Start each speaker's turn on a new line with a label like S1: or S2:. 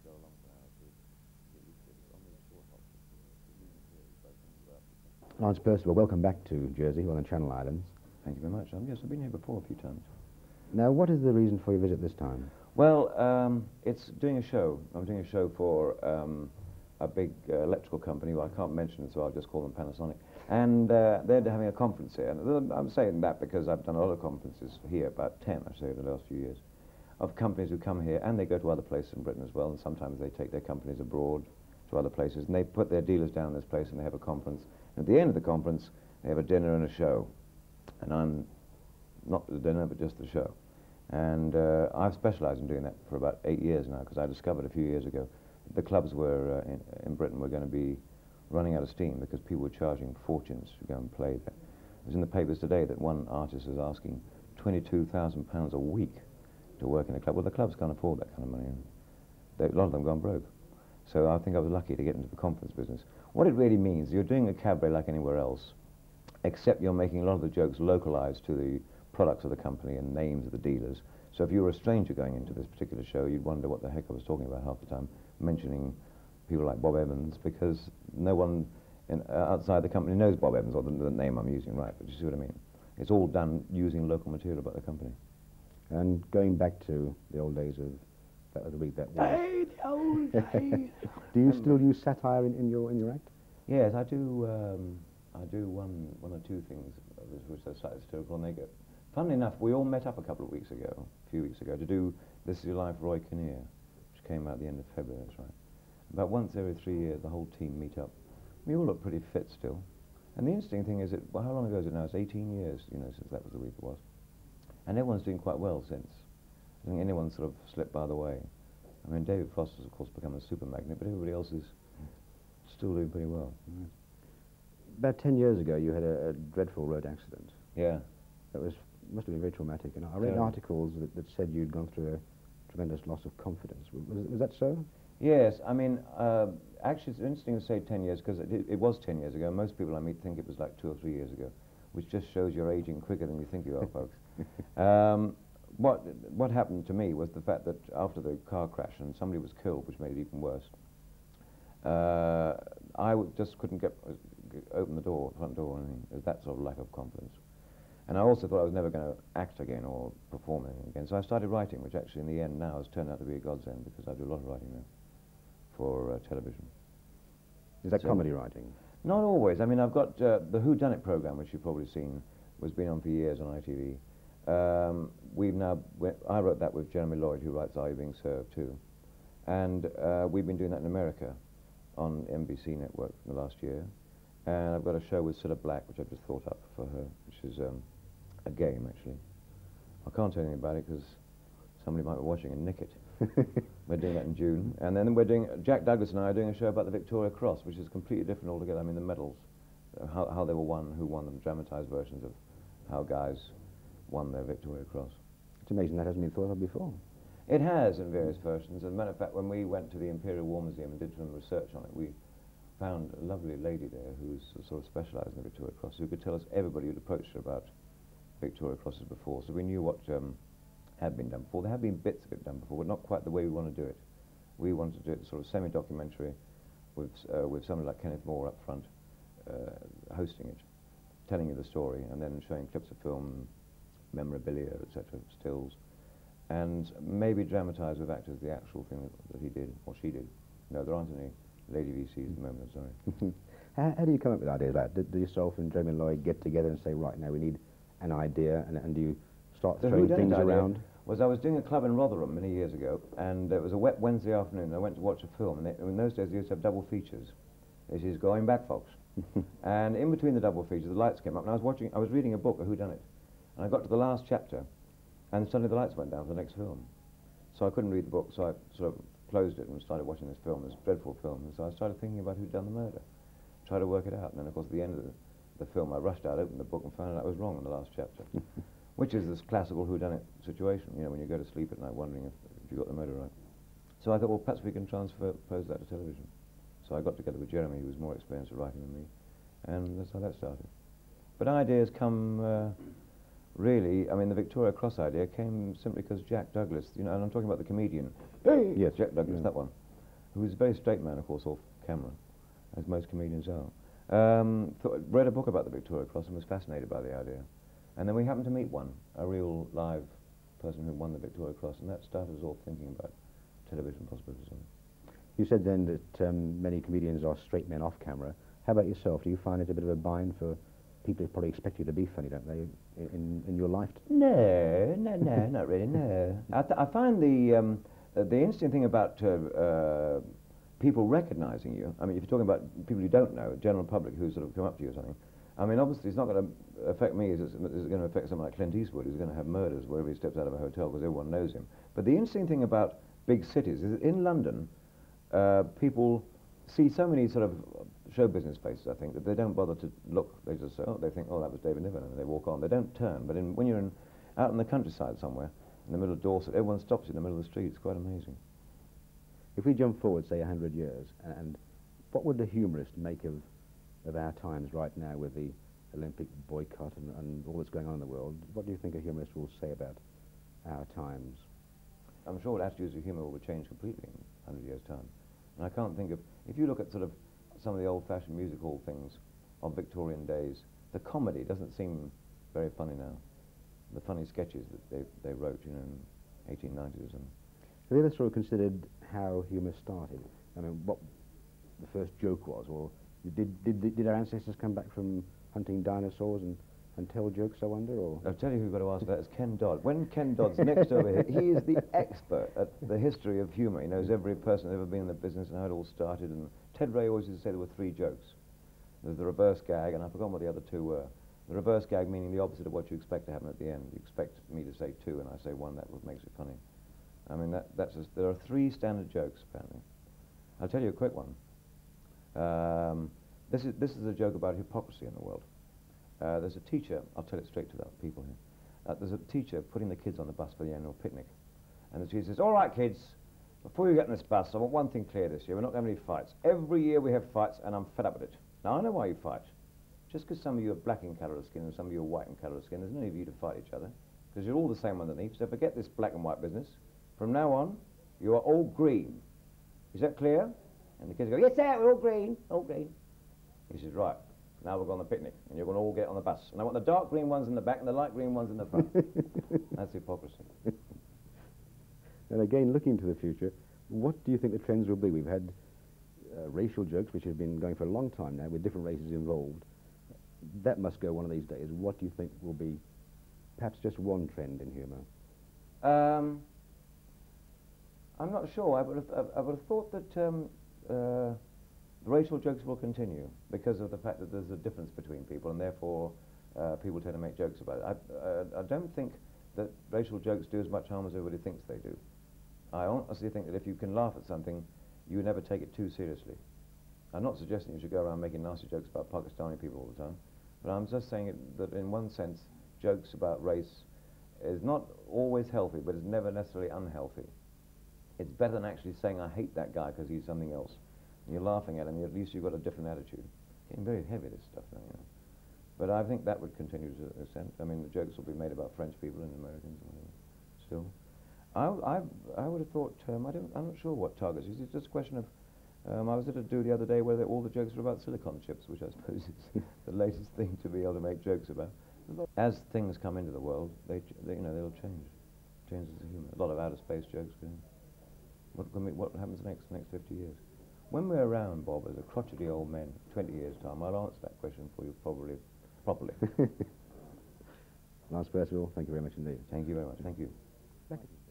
S1: go along for an hour or two, get used to it. It's on these short hops that you leave here, you both things about.
S2: Lance Percival, welcome back to Jersey, on the Channel Islands.
S3: Thank you very much. Yes, I've been here before a few times.
S2: Now, what is the reason for your visit this time?
S3: Well, it's doing a show. I'm doing a show for a big electrical company. Well, I can't mention it, so I'll just call them Panasonic. And they're having a conference here. And I'm saying that because I've done a lot of conferences here, about 10, I say, the last few years, of companies who come here, and they go to other places in Britain as well, and sometimes they take their companies abroad to other places, and they put their dealers down in this place, and they have a conference. And at the end of the conference, they have a dinner and a show. And I'm not the dinner, but just the show. And I've specialised in doing that for about 8 years now, because I discovered a few years ago that the clubs were in Britain were going to be running out of steam because people were charging fortunes to go and play there. It was in the papers today that one artist is asking £22,000 a week to work in a club. Well, the clubs can't afford that kind of money, and a lot of them gone broke. So I think I was lucky to get into the conference business. What it really means, you're doing a cabaret like anywhere else, except you're making a lot of the jokes localised to the products of the company and names of the dealers. So if you were a stranger going into this particular show, you'd wonder what the heck I was talking about half the time, mentioning people like Bob Evans, because no one outside the company knows Bob Evans, or the name I'm using, right, but you see what I mean. It's all done using local material about the company.
S2: And going back to the old days of the week that was.
S3: Hey, the old days.
S2: Do you still use satire in your act?
S3: Yes, I do. I do one or two things which are slightly satirical, and they go. Funnily enough, we all met up a few weeks ago, to do This Is Your Life, Roy Kinnear, which came out at the end of February, that's right. About once every 3 years, the whole team meet up. We all look pretty fit still. And the interesting thing is that, well, how long ago is it now? It's 18 years, since that was the week it was. And everyone's doing quite well since. I don't think anyone sort of slipped by the way. I mean, David Frost has, of course, become a super magnet, but everybody else is still doing pretty well.
S2: Mm. About 10 years ago, you had a dreadful road accident.
S3: Yeah.
S2: That must have been very traumatic. And I read articles that said you'd gone through a tremendous loss of confidence. Was that so?
S3: Yes, I mean, actually it's interesting to say 10 years, because it was 10 years ago. Most people I meet think it was like 2 or 3 years ago, which just shows you're aging quicker than you think you are, folks. What happened to me was the fact that after the car crash and somebody was killed, which made it even worse, I just couldn't open the front door, and it was that sort of lack of confidence. And I also thought I was never going to act again or perform anything again. So I started writing, which actually in the end now has turned out to be a godsend, because I do a lot of writing now for television.
S2: Is that comedy writing?
S3: Not always. I mean, I've got the Who Done It program, which you've probably seen, was been on for years on ITV. I wrote that with Jeremy Lloyd, who writes Are You Being Served too. And we've been doing that in America on NBC Network for the last year. And I've got a show with Cilla Black, which I've just thought up for her, which is a game, actually. I can't tell you anything about it because somebody might be watching and nick it. We're doing that in June. And then Jack Douglas and I are doing a show about the Victoria Cross, which is completely different altogether. I mean, the medals, how they were won, who won them, dramatised versions of how guys won their Victoria Cross.
S2: It's amazing that hasn't been thought of before.
S3: It has in various versions. As a matter of fact, when we went to the Imperial War Museum and did some research on it, we found a lovely lady there who's sort of specialised in the Victoria Cross, who could tell us everybody who'd approached her about Victoria Crosses before. So we knew what had been done before. There had been bits of it done before, but not quite the way we want to do it. We wanted to do it sort of semi-documentary with somebody like Kenneth Moore up front hosting it, telling you the story, and then showing clips of film, memorabilia, etc., stills, and maybe dramatise with actors the actual thing that he did, or she did. No, there aren't any Lady VCs at the moment, sorry.
S2: How do you come up with ideas like that? Do yourself and Jeremy Lloyd get together and say, right, now we need an idea, and do you start throwing things around?
S3: I was doing a club in Rotherham many years ago, and it was a wet Wednesday afternoon, and I went to watch a film, and in those days they used to have double features. This is going back, folks. And in between the double features, the lights came up, and I was reading a book, A Who Done It, and I got to the last chapter, and suddenly the lights went down for the next film. So I couldn't read the book, so I sort of closed it and started watching this film, this dreadful film, and so I started thinking about who'd done the murder, try to work it out, and then of course at the end of the film I rushed out, opened the book and found out I was wrong in the last chapter, which is this classical whodunit situation, when you go to sleep at night wondering if you got the murder right. So I thought, well, perhaps we can transpose that to television. So I got together with Jeremy, who was more experienced at writing than me, and that's how that started. But ideas come really, I mean, the Victoria Cross idea came simply because Jack Douglas, and I'm talking about the comedian, hey, yes, Jack Douglas, that one. who is a very straight man, of course, off camera, as most comedians are. Read a book about the Victoria Cross and was fascinated by the idea. And then we happened to meet one, a real live person who won the Victoria Cross, and that started us all thinking about television possibilities.
S2: You said then that many comedians are straight men off camera. How about yourself? Do you find it a bit of a bind for people who probably expect you to be funny, don't they, in your life?
S3: No, not really, no. I find the interesting thing about people recognising you, I mean, if you're talking about people you don't know, general public who sort of come up to you or something, I mean, obviously it's not going to affect me as it's going to affect someone like Clint Eastwood, who's going to have murders wherever he steps out of a hotel because everyone knows him. But the interesting thing about big cities is that in London, people see so many sort of show business faces, I think, that they don't bother to look. They just say, oh, they think, oh, that was David Niven, and they walk on. They don't turn. But when you're out in the countryside somewhere, in the middle of Dorset, everyone stops you in the middle of the street. It's quite amazing.
S2: If we jump forward, say, 100 years, and what would the humorist make of our times right now with the Olympic boycott and all that's going on in the world? What do you think a humorist will say about our times?
S3: I'm sure attitudes of humour will change completely in 100 years' time. And I can't think of, if you look at sort of some of the old-fashioned music hall things of Victorian days, the comedy doesn't seem very funny now. The funny sketches that they wrote, you know, in 1890s or something.
S2: Have you ever sort of considered how humour started? I mean, what the first joke was, or did our ancestors come back from hunting dinosaurs and tell jokes, I wonder, or?
S3: I'll tell you who you've got to ask that is Ken Dodd. When Ken Dodd's next over here, he is the expert at the history of humour. He knows every person who's ever been in the business and how it all started. And Ted Ray always used to say there were 3 jokes. There's the reverse gag, and I've forgotten what the other 2 were. The reverse gag meaning the opposite of what you expect to happen at the end. You expect me to say 2, and I say 1. That's what makes it funny. I mean, there are 3 standard jokes, apparently. I'll tell you a quick one. This is a joke about hypocrisy in the world. There's a teacher, I'll tell it straight to the people here. There's a teacher putting the kids on the bus for the annual picnic. And the teacher says, all right, kids, before you get on this bus, I want one thing clear this year. We're not going to have any fights. Every year we have fights, and I'm fed up with it. Now, I know why you fight. Just because some of you are black in colour of skin and some of you are white in colour of skin, there's no need for you to fight each other, because you're all the same underneath. So forget this black and white business. From now on, you are all green. Is that clear? And the kids go, yes, sir, we're all green, all green. He says, right, now we're going on the picnic, and you're going to all get on the bus. And I want the dark green ones in the back and the light green ones in the front. That's hypocrisy.
S2: And again, looking to the future, what do you think the trends will be? We've had racial jokes, which have been going for a long time now, with different races involved. That must go one of these days. What do you think will be perhaps just one trend in humour?
S3: I'm not sure. I would have thought that racial jokes will continue because of the fact that there's a difference between people, and therefore people tend to make jokes about it. I don't think that racial jokes do as much harm as everybody thinks they do. I honestly think that if you can laugh at something, you never take it too seriously. I'm not suggesting you should go around making nasty jokes about Pakistani people all the time, but I'm just saying that in one sense, jokes about race is not always healthy, but it's never necessarily unhealthy. It's better than actually saying, I hate that guy because he's something else. And you're laughing at him, at least you've got a different attitude. Getting very heavy, this stuff, you know. But I think that would continue to an extent. I mean, the jokes will be made about French people and Americans and whatever, still. I would have thought, I'm not sure what targets. It's just a question of, I was at a do the other day where all the jokes were about silicon chips, which I suppose is the latest thing to be able to make jokes about. As things come into the world, they'll change. Changes the humour. A lot of outer space jokes. What happens next 50 years? When we're around, Bob, as a crotchety old man, 20 years' time, I'll answer that question for you properly.
S2: Lance Percival, thank you very much indeed.
S3: Thank you very much. Thank you.
S2: Thank you.